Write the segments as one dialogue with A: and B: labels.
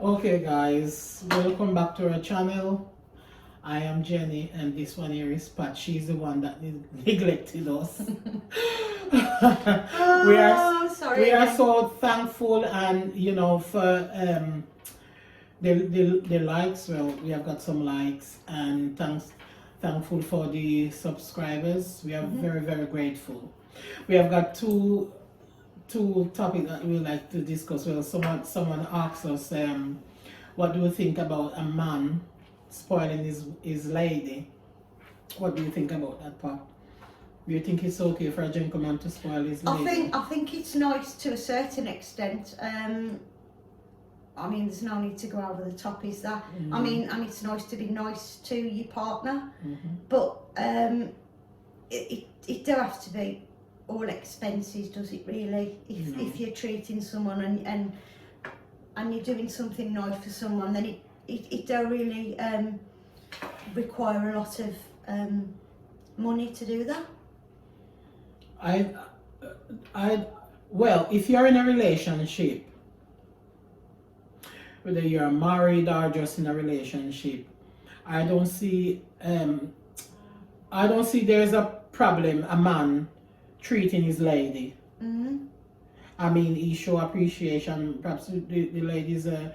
A: Okay guys, welcome back to our channel. I am Jenny and this one here is Pat. She's the one that neglected us.
B: Sorry.
A: We are so thankful and for the likes. Well, we have got some likes and thankful for the subscribers. We are very grateful. We have got two topics that we like to discuss. Well, someone asked us, what do you think about a man spoiling his lady? What do you think about that, Pop? Do you think it's okay for a gentleman to spoil his lady?
B: I think it's nice to a certain extent. I mean, there's no need to go over the top, is there? I mean, and it's nice to be nice to your partner, but it don't have to be all expenses, does it really? If you're treating someone and you're doing something nice for someone, then it don't really require a lot of money to do that.
A: Well, if you're in a relationship, whether you're married or just in a relationship, I don't see there's a problem a man treating his lady. I mean, he show appreciation. Perhaps the lady is a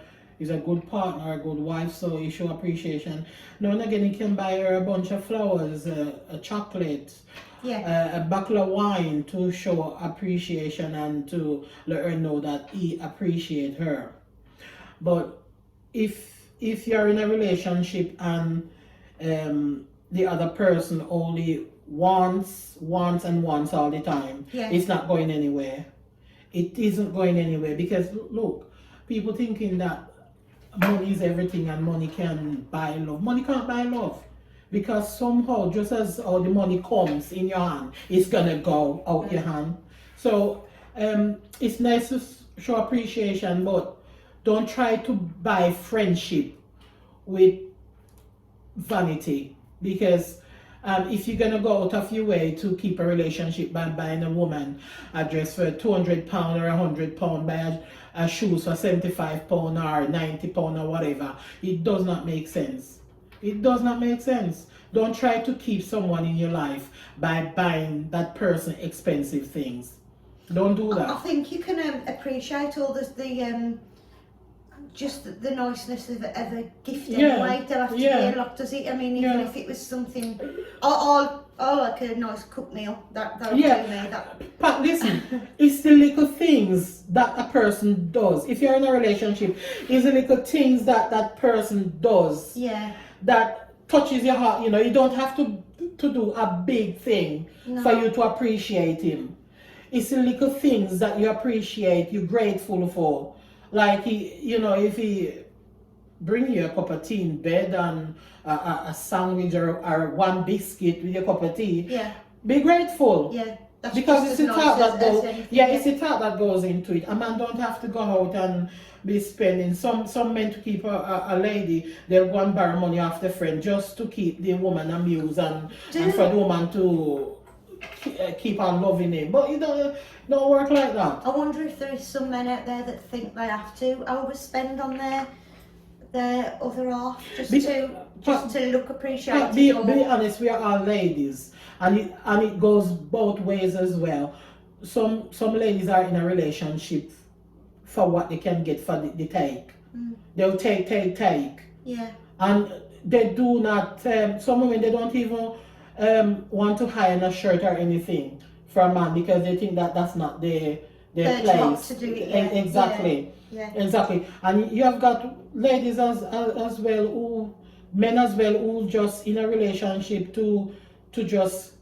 A: good partner, a good wife, so he show appreciation. Now and again, he can buy her a bunch of flowers, a chocolate, a bottle of wine to show appreciation and to let her know that he appreciates her. But if you're in a relationship and the other person only wants all the time, it's not going anywhere. It isn't going anywhere because look, people thinking that money is everything and money can buy love. Money can't buy love because somehow, just as how the money comes in your hand, it's gonna go out your hand. So it's nice to show appreciation, but don't try to buy friendship with vanity, because if you're gonna go out of your way to keep a relationship by buying a woman a dress for £200 or £100, buy a shoes for £75 or £90 or whatever, it does not make sense. It does not make sense. Don't try to keep someone in your life by buying that person expensive things. Don't do that.
B: I think you can appreciate all the just the niceness of a gift anyway. It don't have to be a lot, does it? I mean, even if it was something, I like a nice cooked meal. That'll do me.
A: But listen, it's the little things that a person does. If you're in a relationship, it's the little things that person does. That touches your heart. You know, you don't have to do a big thing for you to appreciate him. It's the little things that you appreciate, you're grateful for. Like if he bring you a cup of tea in bed and a sandwich or one biscuit with your cup of tea, be grateful. Because it's the thought that goes. It's the thought that goes into it. A man don't have to go out and be spending. Some men, to keep a lady, they'll go and borrow money off their friend just to keep the woman amused and for the woman to keep on loving him. But it don't work like that.
B: I wonder if there is some men out there that think they have to overspend on their other half just to look appreciated.
A: Be honest, we are all ladies, and it goes both ways as well. Some ladies are in a relationship for what they can get for the take. They'll take, and they do not. Some women, they don't even want to hire a shirt or anything for a man because they think that that's not their place.
B: To do it,
A: Exactly. And you have got ladies as well, men as well, who just in a relationship to just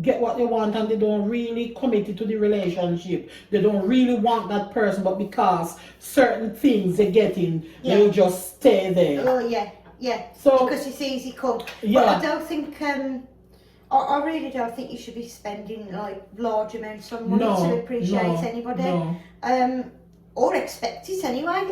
A: get what they want, and they don't really commit to the relationship. They don't really want that person, but because certain things they're getting, they'll just stay there. So
B: because it's easy come. But I don't think I really don't think you should be spending like large amounts of money to appreciate anybody. Or expect it anyway.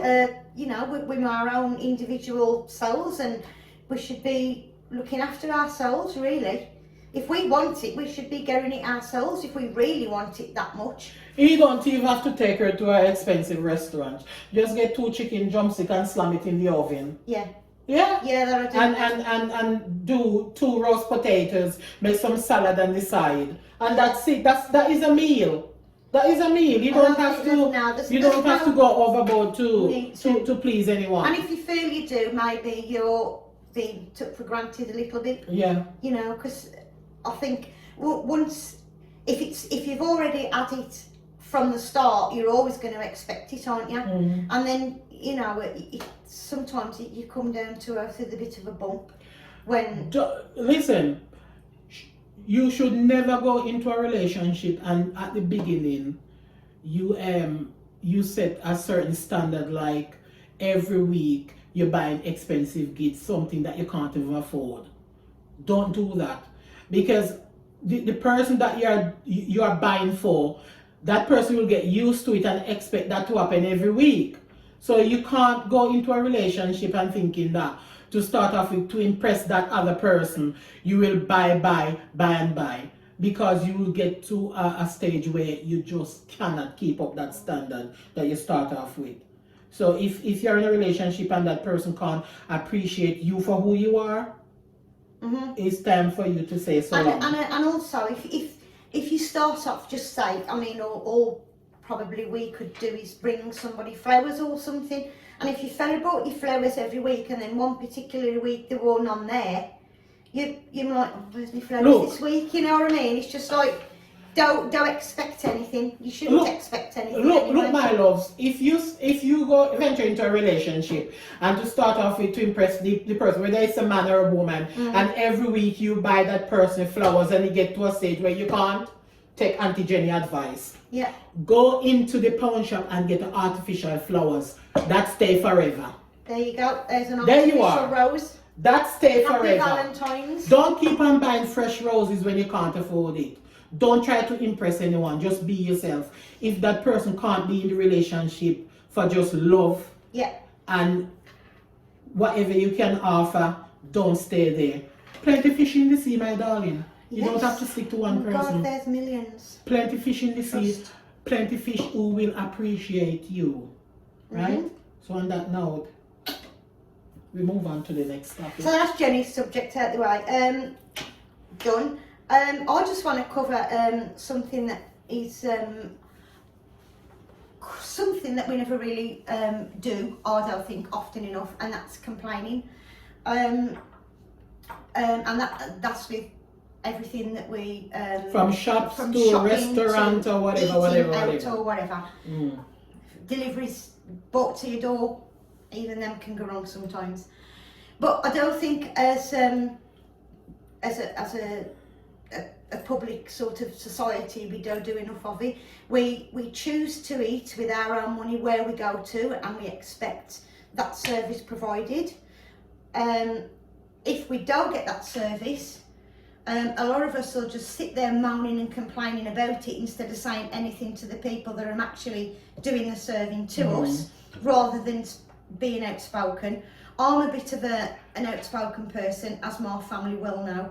B: We're our own individual souls, and we should be looking after ourselves, really. If we want it, we should be getting it ourselves if we really want it that much.
A: You don't even have to take her to an expensive restaurant. Just get 2 chicken drumsticks and slam it in the oven.
B: Yeah.
A: Yeah?
B: Yeah, that I do.
A: And do 2 roast potatoes, make some salad on the side. And that's it. That is a meal. That is a meal. You don't have to go overboard to please anyone.
B: And if you feel you do, maybe you're being took for granted a little bit.
A: Yeah.
B: You know, because I think once if you've already had it from the start, you're always going to expect it, aren't you?
A: Mm.
B: And then sometimes you come down to earth with a bit of a bump. When
A: listen, you should never go into a relationship and at the beginning you set a certain standard, like every week you're buying expensive gifts, something that you can't even afford. Don't do that, because the person that you are buying for, that person will get used to it and expect that to happen every week. So you can't go into a relationship and thinking that to start off with, to impress that other person, you will buy, because you will get to a stage where you just cannot keep up that standard that you start off with. So if you're in a relationship and that person can't appreciate you for who you are, it's time for you to say so.
B: And also, if you start off, just say, I mean, all probably we could do is bring somebody flowers or something. And if your fella brought you flowers every week, and then one particular week there were none there, you might, where's my flowers this week? You know what I mean? It's just like, don't expect anything. You shouldn't expect anything.
A: Look, my loves. If you go venture into a relationship and to start off with to impress the person, whether it's a man or a woman, and every week you buy that person flowers, and you get to a stage where you can't take Auntie Jenny advice.
B: Yeah.
A: Go into the pawn shop and get artificial flowers. That stay forever.
B: There you go. There's an
A: There you
B: artificial
A: are.
B: rose.
A: That stay
B: Happy
A: forever.
B: Valentine's.
A: Don't keep on buying fresh roses when you can't afford it. Don't try to impress anyone. Just be yourself. If that person can't be in the relationship for just love, and whatever you can offer, don't stay there. Plenty fish in the sea, my darling. You don't have to stick to one person.
B: God, there's millions.
A: Plenty fish in the sea. Plenty fish who will appreciate you. Right? So on that note, we move on to the next topic.
B: So that's Jenny's subject out the way. Done. I just want to cover something that is something that we never really do, I don't think, often enough, and that's complaining. And that's with everything that we
A: from shops to
B: shopping
A: restaurant
B: to
A: or whatever.
B: Or whatever. Deliveries brought to your door, even them can go wrong sometimes. But I don't think as a public sort of society we don't do enough of it. We choose to eat with our own money where we go to, and we expect that service provided. If we don't get that service, a lot of us will just sit there moaning and complaining about it instead of saying anything to the people that are actually doing the serving to us, rather than being outspoken. I'm a bit of an outspoken person, as my family well know,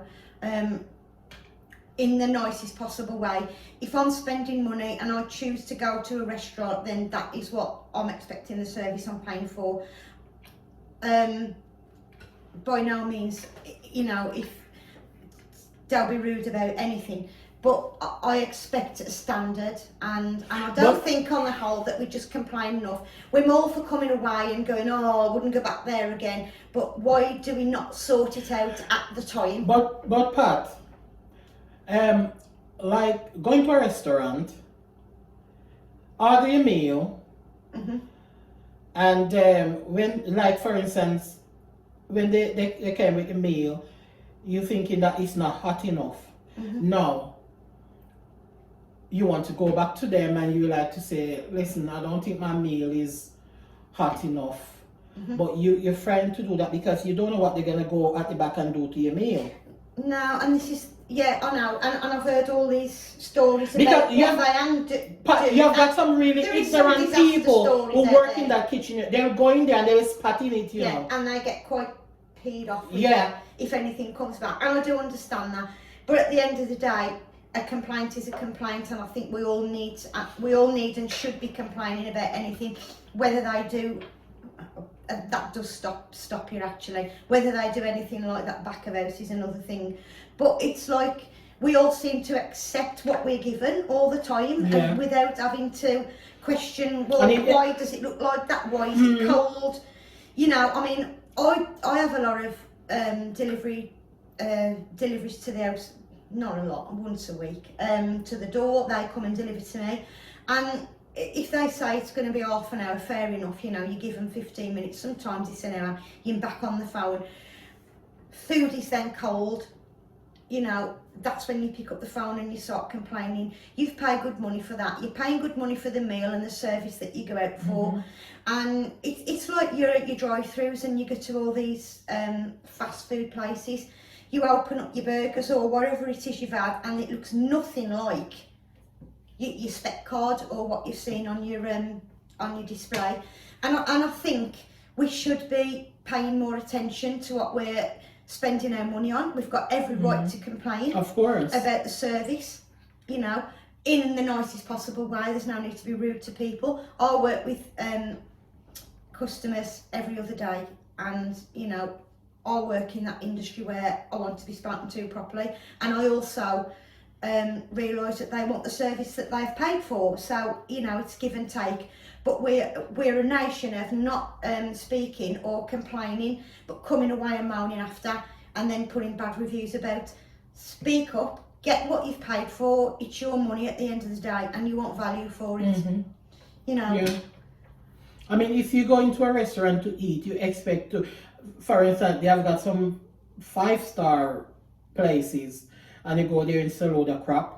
B: in the nicest possible way. If I'm spending money and I choose to go to a restaurant, then that is what I'm expecting the service I'm paying for. By no means, if don't be rude about anything, but I expect a standard, and I don't think on the whole that we just complain enough. We're more for coming away and going, I wouldn't go back there again, but why do we not sort it out at the time?
A: But Pat, like going to a restaurant, order a meal, and when, like for instance, when they came with a meal, you thinking that it's not hot enough. Now, you want to go back to them and you like to say, listen, I don't think my meal is hot enough. But you're trying to do that because you don't know what they're going to go at the back and do to your meal.
B: No, and this is, I know, and I've heard all these stories about
A: because you've got some really ignorant people who work in that kitchen. They're going there and they're spatting it, you know.
B: And they get quite peed off with that if anything comes back. And I do understand that. But at the end of the day, a complaint is a complaint, and I think we all need and should be complaining about anything, whether they do. That does stop you actually. Whether they do anything like that back of house is another thing. But it's like we all seem to accept what we're given all the time, and without having to question. Well, why does it look like that? Why is it cold? You know, I mean, I have a lot of deliveries to the house. Not a lot, once a week. To the door, they come and deliver to me, and if they say it's going to be half an hour, fair enough, you know, you give them 15 minutes, sometimes it's an hour, you're back on the phone. Food is then cold, you know, that's when you pick up the phone and you start complaining. You've paid good money for that, you're paying good money for the meal and the service that you go out for. And it's like you're at your drive-throughs and you go to all these fast food places, you open up your burgers or whatever it is you've had, and it looks nothing like your spec card or what you've seen on your display. And I think we should be paying more attention to what we're spending our money on. We've got every right to complain,
A: of course,
B: about the service, you know, in the nicest possible way. There's no need to be rude to people. I work with customers every other day, and you know, I work in that industry where I want to be spoken to properly, and I also realise that they want the service that they've paid for. So you know, it's give and take. But we're a nation of not speaking or complaining, but coming away and moaning after, and then putting bad reviews about. Speak up, get what you've paid for. It's your money at the end of the day, and you want value for it. You know.
A: Yeah. I mean, if you go into a restaurant to eat, you expect to. For instance, they have got some 5-star places, and you go there and sell all the crap.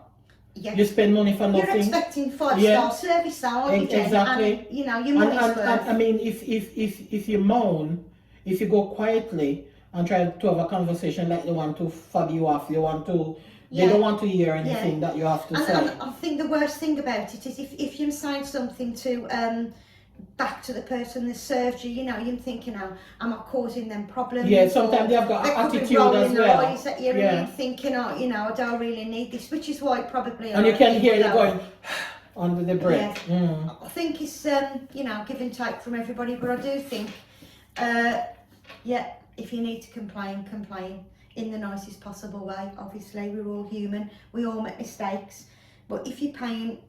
B: Yeah.
A: You spend money for nothing.
B: You're expecting 5-star service now, aren't you, Jen?
A: Exactly.
B: And, you know, your money's worth.
A: I mean, if you moan, if you go quietly and try to have a conversation like they want to fob you off, they don't want to hear anything that you have to say.
B: And I think the worst thing about it is if you're saying something to back to the person that served you, you know, you're thinking, oh, am I causing them problems?
A: Yeah, sometimes they've got attitude as well.
B: Eyes at you, and you're thinking, oh, you know, I don't really need this, which is why probably.
A: And you can hear you going under the breath.
B: Yeah. I think it's you know, give and take from everybody, but I do think, if you need to complain in the nicest possible way. Obviously, we're all human, we all make mistakes, but if you're paying.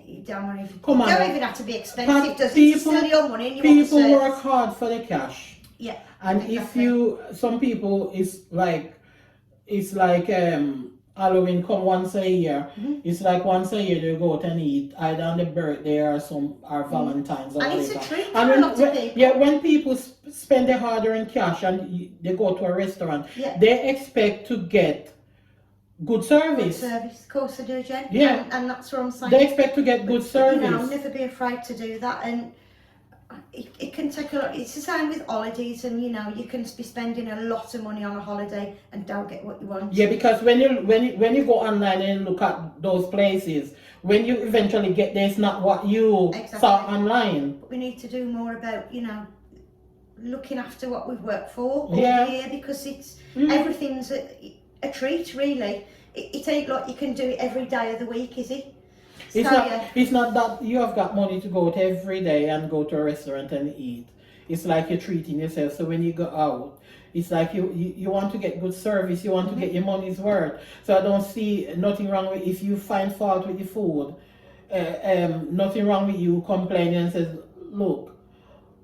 B: You don't even have to be expensive, does it? It's still your money and you want the service.
A: People work hard for the cash.
B: Yeah.
A: And exactly. Some people, it's like Halloween come once a year. It's like once a year they go out and eat, either on the birthday or Valentine's or
B: and
A: whatever.
B: It's a treat for a lot of people.
A: Yeah, when people spend their hard-earned cash and they go to a restaurant, they expect to get good service.
B: Good service, of course I do, Jen.
A: Yeah.
B: And that's what I'm saying.
A: They expect to get good service.
B: You know, never be afraid to do that, and it can take a lot. It's the same with holidays, and you know, you can be spending a lot of money on a holiday and don't get what you want.
A: Yeah, because when you go online and look at those places, when you eventually get there, it's not what you saw online.
B: But we need to do more about, you know, looking after what we've worked for all year, because it's everything's a treat, really. It ain't like you can do it every day of the week, is it?
A: It's not that you have got money to go out every day and go to a restaurant and eat. It's like you're treating yourself. So when you go out, it's like you want to get good service, you want to get your money's worth. So I don't see nothing wrong with if you find fault with the food. Nothing wrong with you complaining and says, look,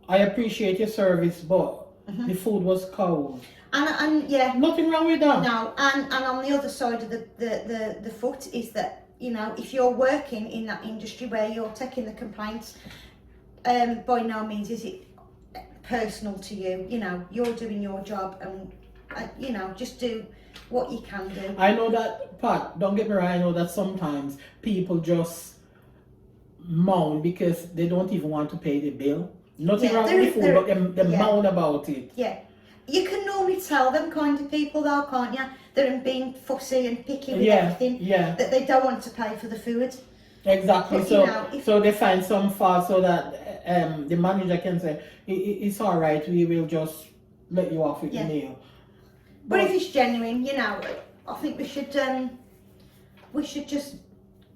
A: I appreciate your service, but the food was cold.
B: And yeah,
A: nothing wrong with that.
B: No, and on the other side of the foot is that, you know, if you're working in that industry where you're taking the complaints, by no means is it personal to you. You know, you're doing your job, and you know, just do what you can do.
A: I know that, Pat, don't get me wrong, I know that sometimes people just moan because they don't even want to pay the bill. Nothing wrong with the food, but they moan about it.
B: Yeah. You can normally tell them kind of people though, can't you? They're being fussy and picky with everything. Yeah. That they don't want to pay for the food.
A: Exactly.
B: But,
A: so
B: you know,
A: so they find some fault so that the manager can say, it's all right, we will just let you off with the meal.
B: But if it's genuine, you know, I think we should just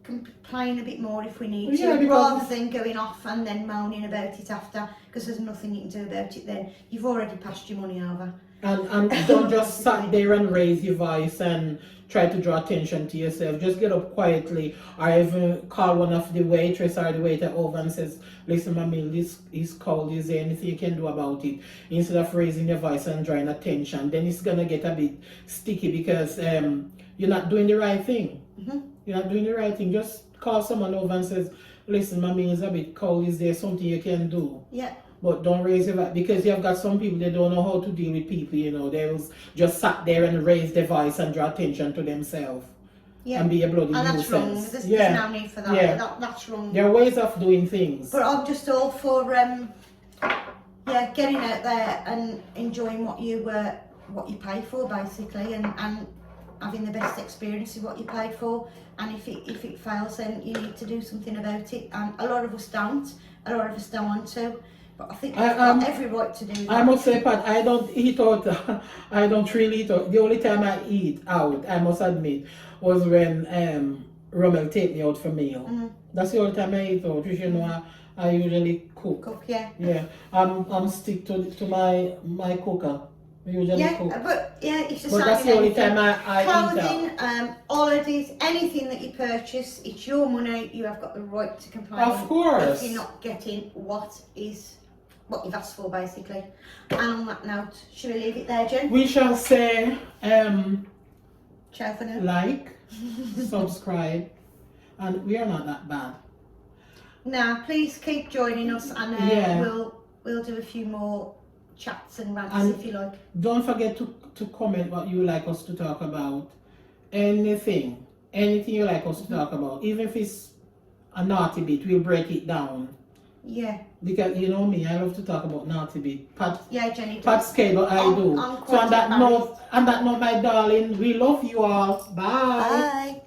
B: complain a bit more if we need
A: Yeah,
B: to,
A: because
B: rather than going off and then moaning about it after, because there's nothing you can do about it then. You've already passed your money over.
A: And don't just sit there and raise your voice and try to draw attention to yourself. Just get up quietly, or even call one of the waitress or the waiter over and says, listen, my meal this is cold, is there anything you can do about it? Instead of raising your voice and drawing attention, then it's gonna get a bit sticky because you're not doing the right thing. You're not doing the right thing. Just call someone over and says, listen, my meal is a bit cold, is there something you can do?
B: Yeah.
A: But don't raise your voice, because you have got some people, they don't know how to deal with people, you know. They will just sat there and raise their voice and draw attention to themselves.
B: Yeah.
A: And be a bloody
B: And that's
A: nuisance.
B: wrong. There's no need for that.
A: Yeah.
B: That's wrong.
A: There are ways of doing things.
B: But I'm just all for getting out there and enjoying what you pay for, basically, and having the best experience of what you paid for. And if it fails, then you need to do something about it. And a lot of us don't. A lot of us don't want to. But I think we've got every right to do that.
A: I must say, Pat, I don't eat out. I don't really eat out. The only time I eat out, I must admit, was when Rommel take me out for meal. That's the only time I eat out. You know, I usually cook.
B: Yeah.
A: Yeah. I'm stick to my cooker. I usually cook.
B: It's the
A: But
B: same.
A: that's the only time I eat out.
B: Clothing, holidays, anything that you purchase, it's your money. You have got the right to complain.
A: Of course.
B: If you're not getting what you've asked for, basically. And on that note, should we leave it there, Jen?
A: We shall say
B: Ciao for now.
A: like, subscribe, and we are not that bad.
B: Now, please keep joining us, and we'll do a few more chats and rants if you like.
A: Don't forget to comment what you like us to talk about. Anything you like us to talk about, even if it's a naughty bit, we'll break it down.
B: Yeah.
A: Because you know me, I love to talk about naughty bit.
B: Jenny does.
A: Pat's cable, I do. So on that note, my darling, we love you all. Bye.
B: Bye.